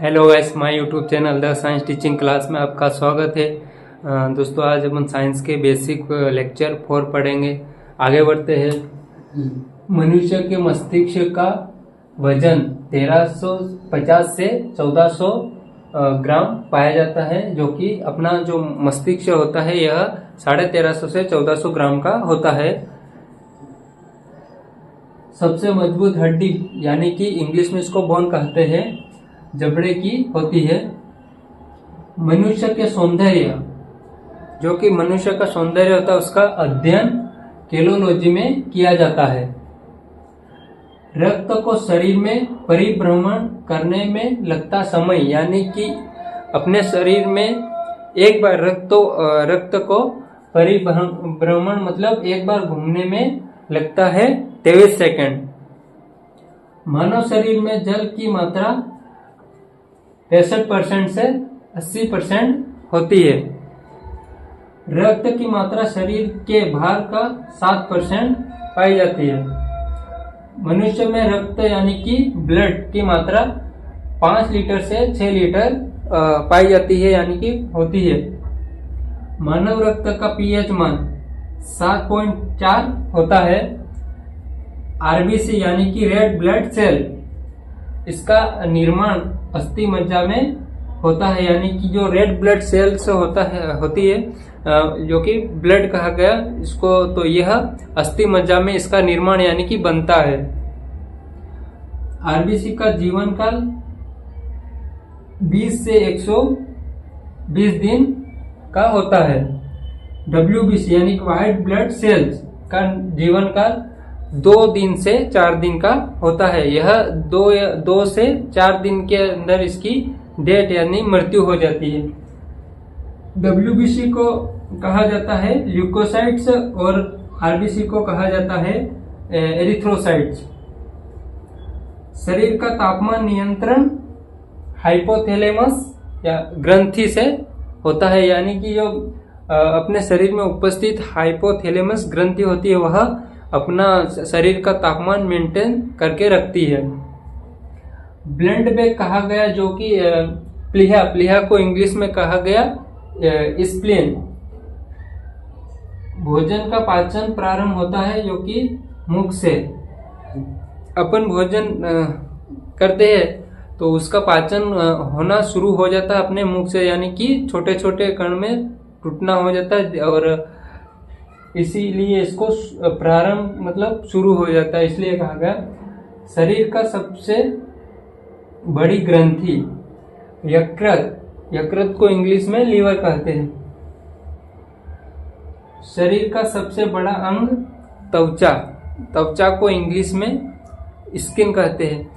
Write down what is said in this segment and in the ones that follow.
Hello guys, my YouTube channel the science teaching class में आपका स्वागत है। दोस्तों, आज अपन साइंस के बेसिक लेक्चर 4 पढ़ेंगे। आगे बढ़ते हैं। मनुष्य के मस्तिष्क का वजन 1350 से 1400 ग्राम पाया जाता है, जो कि अपना जो मस्तिष्क होता है यह 1350 से 1400 ग्राम का होता है। सबसे मजबूत हड्डी यानी कि इंग्लिश में इसको बोन कहते हैं, जबड़े की होती है। मनुष्य के सौंदर्य, जो कि मनुष्य का सौंदर्य होता है, उसका अध्ययन केलोलॉजी में किया जाता है। रक्त को शरीर में परिभ्रमण करने में लगता समय, यानी कि अपने शरीर में एक बार रक्त को परिभ्रमण मतलब एक बार घूमने में लगता है 23 सेकंड। मानव शरीर में जल की मात्रा 63% से 80% होती है। रक्त की मात्रा शरीर के भार का 7% पाई जाती है। मनुष्य में रक्त यानी कि ब्लड की मात्रा 5 लीटर से 6 लीटर पाई जाती है, यानी कि होती है। मानव रक्त का पीएच मान 7.4 होता है। आरबीसी यानी कि रेड ब्लड सेल, इसका निर्माण अस्थि मज्जा में होता है, यानी कि जो रेड ब्लड सेल्स होती है, जो कि ब्लड कहा गया इसको, तो यह अस्थि मज्जा में इसका निर्माण यानी कि बनता है। आरबीसी का जीवन काल 20 से 120 दिन का होता है। डब्ल्यूबीसी यानी कि व्हाइट ब्लड सेल्स का जीवन काल 2 दिन से 4 दिन का होता है। यह 2 से 4 दिन के अंदर इसकी डेथ यानी मृत्यु हो जाती है। डब्ल्यूबीसी को कहा जाता है ल्यूकोसाइट्स और आरबीसी को कहा जाता है एरिथ्रोसाइट्स। शरीर का तापमान नियंत्रण हाइपोथैलेमस या ग्रंथि से होता है, यानी कि जो अपने शरीर में उपस्थित हाइपोथैलेमस ग्रंथि होती है, वह अपना शरीर का तापमान मेंटेन करके रखती है। ब्लड बैग कहा गया, जो कि प्लीहा को इंग्लिश में कहा गया स्प्लीन। भोजन का पाचन प्रारंभ होता है, जो कि मुख से। अपन भोजन करते हैं तो उसका पाचन होना शुरू हो जाता है अपने मुख से, यानी कि छोटे छोटे कण में टूटना हो जाता है, और इसीलिए इसको प्रारंभ मतलब शुरू हो जाता है, इसलिए कहा गया। शरीर का सबसे बड़ी ग्रंथि यकृत को इंग्लिश में लीवर कहते हैं। शरीर का सबसे बड़ा अंग त्वचा को इंग्लिश में स्किन कहते हैं।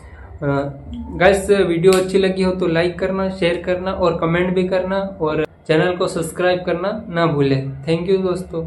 गाइस, वीडियो अच्छी लगी हो तो लाइक करना, शेयर करना और कमेंट भी करना, और चैनल को सब्सक्राइब करना ना भूलें। थैंक यू दोस्तों।